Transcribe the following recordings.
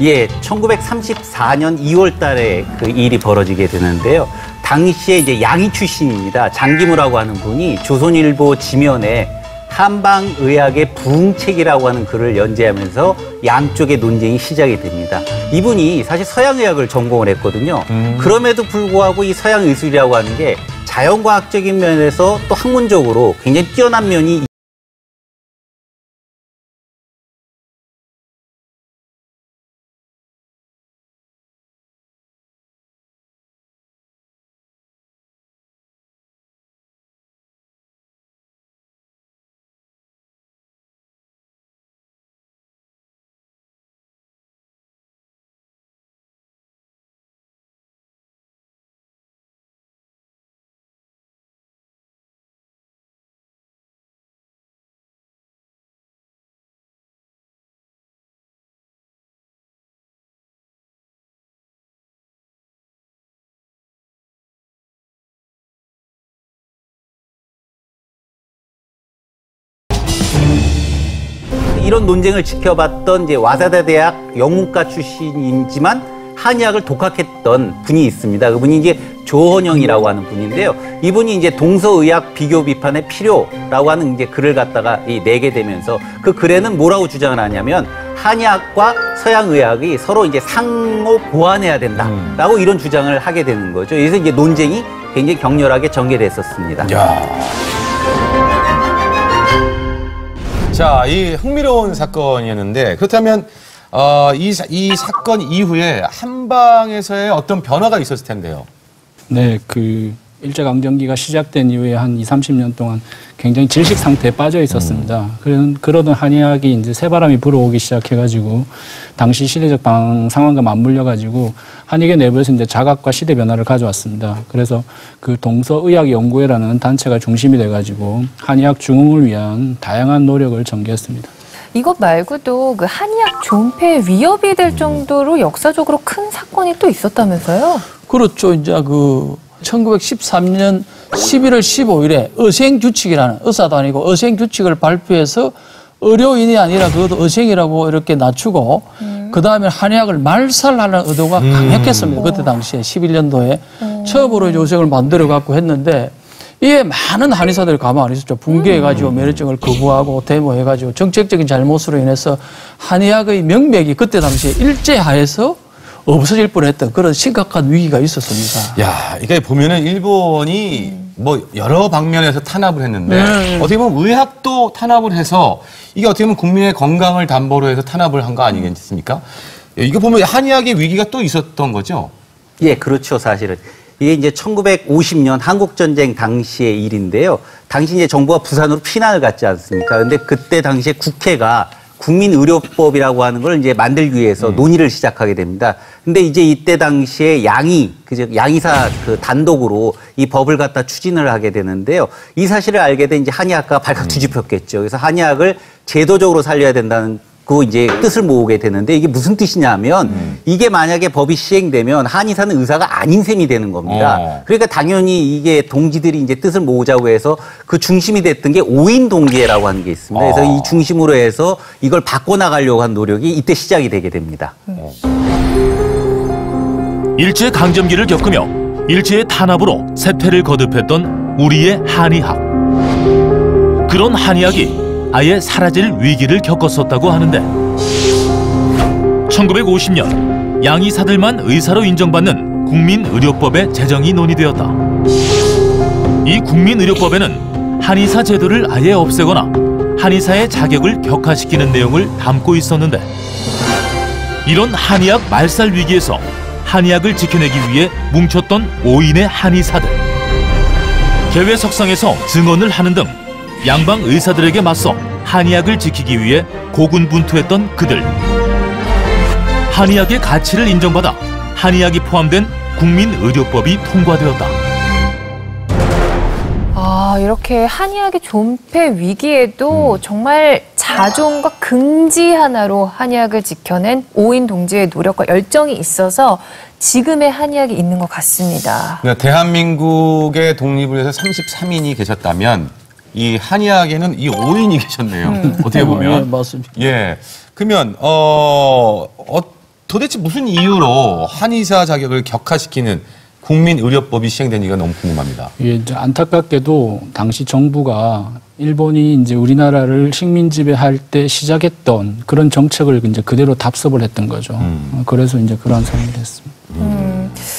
예, 1934년 2월 달에 그 일이 벌어지게 되는데요. 당시에 이제 양의 출신입니다. 장기무라고 하는 분이 조선일보 지면에 한방의학의 부흥책이라고 하는 글을 연재하면서 양쪽의 논쟁이 시작이 됩니다. 이분이 사실 서양의학을 전공을 했거든요. 그럼에도 불구하고 이 서양의술이라고 하는 게 자연과학적인 면에서 또 학문적으로 굉장히 뛰어난 면이 이런 논쟁을 지켜봤던 이제 와사다 대학 영문과 출신이지만 한의학을 독학했던 분이 있습니다. 그분이 이제 조헌영이라고 하는 분인데요. 이분이 이제 동서의학 비교 비판의 필요라고 하는 이제 글을 갖다가 내게 되면서 그 글에는 뭐라고 주장을 하냐면 한의학과 서양의학이 서로 이제 상호 보완해야 된다라고 이런 주장을 하게 되는 거죠. 그래서 이제 논쟁이 굉장히 격렬하게 전개됐었습니다. 자, 이 흥미로운 사건이었는데 그렇다면 이 사건 이후에 한방에서의 어떤 변화가 있었을 텐데요. 네, 그 일제강점기가 시작된 이후에 한 20, 30년 동안 굉장히 질식 상태에 빠져 있었습니다. 그러던 한의학이 이제 새바람이 불어오기 시작해가지고 당시 시대적 상황과 맞물려가지고 한의계 내부에서 이제 자각과 시대 변화를 가져왔습니다. 그래서 그 동서의학연구회라는 단체가 중심이 돼가지고 한의학 중흥을 위한 다양한 노력을 전개했습니다. 이것 말고도 그 한의학 존폐 위협이 될 정도로 역사적으로 큰 사건이 또 있었다면서요? 그렇죠. 이제 그 1913년 11월 15일에 의생규칙이라는, 의사도 아니고 의생규칙을 발표해서 의료인이 아니라 그것도 의생이라고 이렇게 낮추고 그다음에 한의학을 말살하는 의도가 강했겠습니다. 그때 당시에 11년도에 처음으로 의생을 만들어 갖고 했는데 이에 많은 한의사들이 가만 안 있었죠. 붕괴해가지고 면회증을 거부하고 데모해가지고 정책적인 잘못으로 인해서 한의학의 명맥이 그때 당시에 일제하에서 없어질 뻔했던 그런 심각한 위기가 있었습니다. 야, 이게 보면은 일본이 뭐 여러 방면에서 탄압을 했는데 어떻게 보면 의학도 탄압을 해서 이게 어떻게 보면 국민의 건강을 담보로 해서 탄압을 한 거 아니겠습니까? 이거 보면 한의학의 위기가 또 있었던 거죠? 예, 그렇죠, 사실은. 이게 이제 1950년 한국전쟁 당시의 일인데요. 당시 이제 정부가 부산으로 피난을 갔지 않습니까? 근데 그때 당시에 국회가 국민의료법이라고 하는 걸 이제 만들기 위해서 논의를 시작하게 됩니다. 근데 이제 이때 당시에 양의사 그 단독으로 이 법을 갖다 추진을 하게 되는데요. 이 사실을 알게 된 이제 한의학과가 발칵 뒤집혔겠죠. 그래서 한의학을 제도적으로 살려야 된다는 그 이제 뜻을 모으게 되는데 이게 무슨 뜻이냐면 이게 만약에 법이 시행되면 한의사는 의사가 아닌 셈이 되는 겁니다. 그러니까 당연히 이게 동지들이 이제 뜻을 모으자고 해서 그 중심이 됐던 게 오인동계라고 하는 게 있습니다. 그래서 이 중심으로 해서 이걸 바꿔나가려고 한 노력이 이때 시작이 되게 됩니다. 일제 강점기를 겪으며 일제의 탄압으로 세퇴를 거듭했던 우리의 한의학. 그런 한의학이 아예 사라질 위기를 겪었었다고 하는데 1950년 양의사들만 의사로 인정받는 국민의료법의 제정이 논의되었다. 이 국민의료법에는 한의사 제도를 아예 없애거나 한의사의 자격을 격화시키는 내용을 담고 있었는데 이런 한의학 말살 위기에서 한의학을 지켜내기 위해 뭉쳤던 5인의 한의사들. 개회석상에서 증언을 하는 등 양방 의사들에게 맞서 한의학을 지키기 위해 고군분투했던 그들. 한의학의 가치를 인정받아 한의학이 포함된 국민의료법이 통과되었다. 아, 이렇게 한의학의 존폐 위기에도 정말 자존과 긍지 하나로 한의학을 지켜낸 오인 동지의 노력과 열정이 있어서 지금의 한의학이 있는 것 같습니다. 대한민국의 독립을 위해서 33인이 계셨다면 이 한의학에는 이 5인이 계셨네요. 어떻게 보면. 예, 맞습니다. 예. 그러면 도대체 무슨 이유로 한의사 자격을 격화시키는 국민의료법이 시행된지가 너무 궁금합니다. 예, 이제 안타깝게도 당시 정부가 일본이 이제 우리나라를 식민 지배할 때 시작했던 그런 정책을 이제 그대로 답습을 했던 거죠. 그래서 이제 그러한 상황이 됐습니다.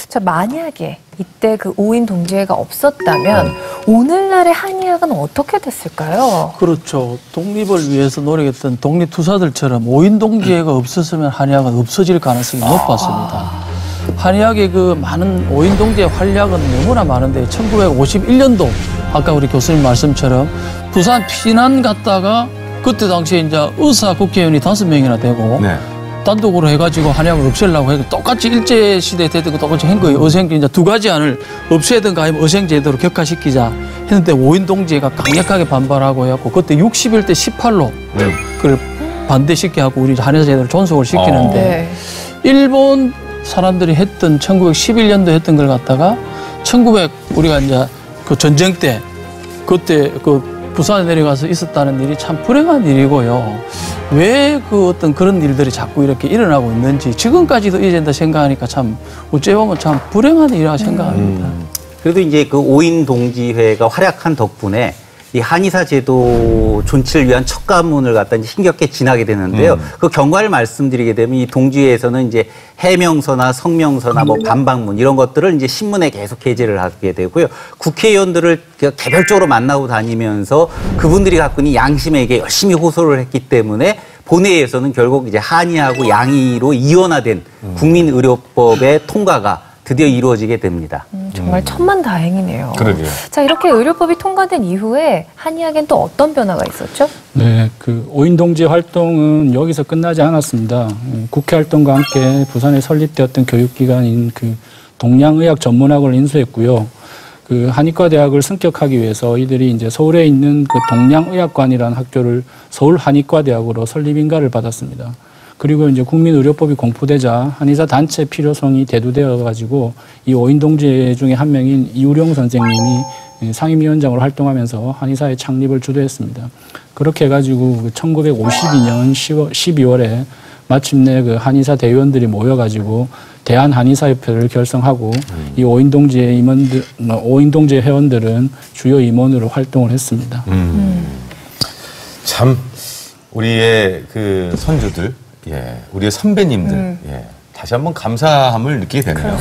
자, 만약에 이때 그 5인 동지회가 없었다면 오늘날의 한의학은 어떻게 됐을까요? 그렇죠. 독립을 위해서 노력했던 독립투사들처럼 5인 동지회가 없었으면 한의학은 없어질 가능성이 높았습니다. 한의학의 그 많은 5인 동지회 활약은 너무나 많은데 1951년도 아까 우리 교수님 말씀처럼 부산 피난 갔다가 그때 당시에 이제 의사 국회의원이 5명이나 되고 네. 단독으로 해가지고 한의학을 없애려고 해서 똑같이 일제시대 때 똑같이 한 거예요. 의생, 이제 2가지 안을 없애든가 아니면 의생제도로 격화시키자 했는데 5인 동지회가 강력하게 반발하고 해갖고 그때 61대 18로 그걸 반대시켜 하고 우리 한의사 제도를 존속을 시키는데 네. 일본 사람들이 했던 1911년도 했던 걸 갖다가 우리가 이제 그 전쟁 때 그때 그 부산에 내려가서 있었다는 일이 참 불행한 일이고요. 왜 그 어떤 그런 일들이 자꾸 이렇게 일어나고 있는지 지금까지도 이어진다 생각하니까 참 어찌 보면 참 불행한 일이라고 생각합니다. 그래도 이제 그 5인 동지회가 활약한 덕분에 이 한의사 제도 존치를 위한 첫 관문을 갖다 이제 힘겹게 지나게 되는데요. 그 경과를 말씀드리게 되면 이 동지회에서는 이제 해명서나 성명서나 뭐 반박문 이런 것들을 이제 신문에 계속 게재를 하게 되고요. 국회의원들을 개별적으로 만나고 다니면서 그분들이 갖고 있는 양심에게 열심히 호소를 했기 때문에 본회의에서는 결국 이제 한의하고 양의로 이원화된 국민의료법의 통과가 드디어 이루어지게 됩니다. 정말 천만다행이네요. 그러게요. 자, 이렇게 의료법이 통과된 이후에 한의학엔 또 어떤 변화가 있었죠? 네, 그 5인 동지회 활동은 여기서 끝나지 않았습니다. 국회 활동과 함께 부산에 설립되었던 교육기관인 그 동양의학 전문학을 인수했고요. 그 한의과 대학을 승격하기 위해서 이들이 이제 서울에 있는 그 동양의학관이라는 학교를 서울 한의과 대학으로 설립 인가를 받았습니다. 그리고 이제 국민의료법이 공포되자 한의사 단체 필요성이 대두되어 가지고 이 5인 동지회 중에 한 명인 이우룡 선생님이 상임위원장으로 활동하면서 한의사의 창립을 주도했습니다. 그렇게 해가지고 1952년 12월에 마침내 그 한의사 대의원들이 모여가지고 대한한의사협회를 결성하고 이 5인 동지회 회원들은 주요 임원으로 활동을 했습니다. 참 우리의 그 선조들, 예, 우리의 선배님들, 예, 다시 한번 감사함을 느끼게 되네요.